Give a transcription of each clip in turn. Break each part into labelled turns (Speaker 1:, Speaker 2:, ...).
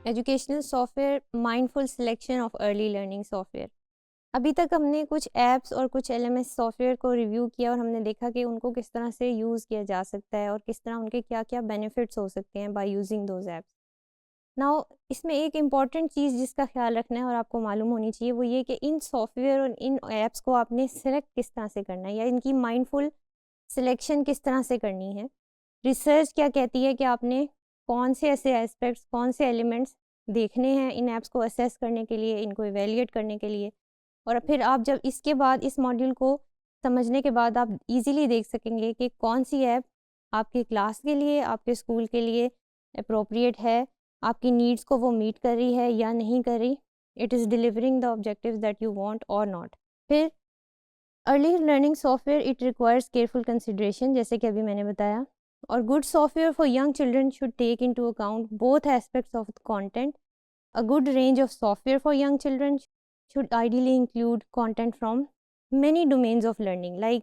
Speaker 1: Educational software, mindful selection of early learning software. अभी तक हमने कुछ ऐप्स और कुछ एलएमएस सॉफ्टवेयर को रिव्यू किया और हमने देखा कि उनको किस तरह से यूज़ किया जा सकता है और किस तरह उनके क्या क्या बेनिफिट्स हो सकते हैं by using those apps. Now इसमें एक इम्पॉर्टेंट चीज़ जिसका ख्याल रखना है और आपको मालूम होनी चाहिए वो ये कि इन सॉफ्टवेयर और इन ऐप्स को आपने सेलेक्ट किस तरह से करना है या इनकी माइंडफुल सिलेक्शन किस तरह से करनी है। रिसर्च क्या कहती है कि आपने कौन से ऐसे एस्पेक्ट्स, कौन से एलिमेंट्स देखने हैं इन ऐप्स को असेस करने के लिए, इनको इवेल्युएट करने के लिए, और फिर आप जब इसके बाद इस मॉड्यूल को समझने के बाद आप इजीली देख सकेंगे कि कौन सी ऐप आपकी क्लास के लिए, आपके स्कूल के लिए अप्रोप्रिएट है, आपकी नीड्स को वो मीट कर रही है या नहीं कर रही, it is delivering the objectives that you want और नॉट। फिर early learning software it requires careful consideration, जैसे कि अभी मैंने बताया, और good software for young children should take into account both aspects of the content. A good range of software for young children should ideally include content from many domains of learning. Like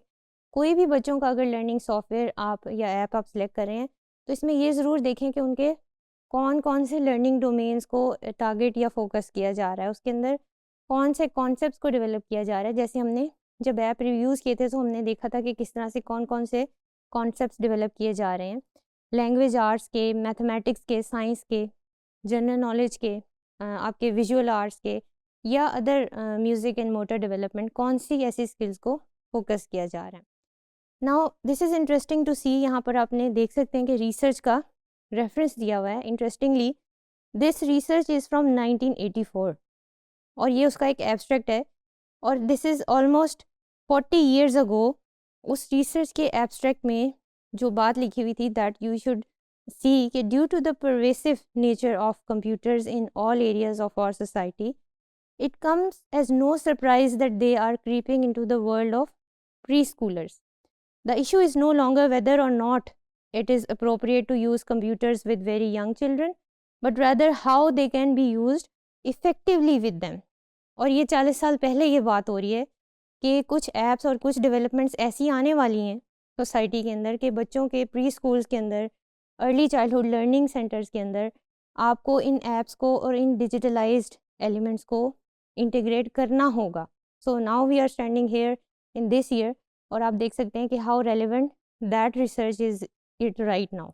Speaker 1: कोई भी बच्चों का अगर learning software आप या app आप select कर रहे हैं तो इसमें ये ज़रूर देखें कि उनके कौन कौन से लर्निंग डोमेन्स को टारगेट या फोकस किया जा रहा है, उसके अंदर कौन से कॉन्सेप्ट्स को डेवलप किया जा रहा है। जैसे हमने जब ऐप रिव्यूज़ किए थे तो हमने देखा था कि किस तरह से कौन कौन से कॉन्सेप्ट्स डेवलप किए जा रहे हैं, लैंग्वेज आर्ट्स के, मैथमेटिक्स के, साइंस के, जनरल नॉलेज के, आपके विजुअल आर्ट्स के, या other music and motor development, कौन सी ऐसी स्किल्स को फोकस किया जा रहा है। Now this is interesting to see, यहाँ पर आपने देख सकते हैं कि रिसर्च का रेफरेंस दिया हुआ है। Interestingly this research is from 1984 और ये उसका एक एब्स्ट्रैक्ट है, और this is almost 40 years ago. उस रिसर्च के एब्स्ट्रैक्ट में जो बात लिखी हुई थी दैट यू शुड see कि due to the pervasive nature of computers in all areas of our society, it comes as no surprise that they are creeping into the world of preschoolers. The issue is no longer whether or not it is appropriate to use computers with very young children, but rather how they can be used effectively with them. और ये 40 साल पहले ये बात हो रही है कि कुछ ऐप्स और कुछ डेवलपमेंट्स ऐसी आने वाली हैं सोसाइटी के अंदर कि बच्चों के प्री स्कूल्स के अंदर, अर्ली चाइल्डहुड लर्निंग सेंटर्स के अंदर आपको इन ऐप्स को और इन डिजिटलाइज्ड एलिमेंट्स को इंटीग्रेट करना होगा। So now we are standing here in this year और आप देख सकते हैं कि how relevant that research is it right now.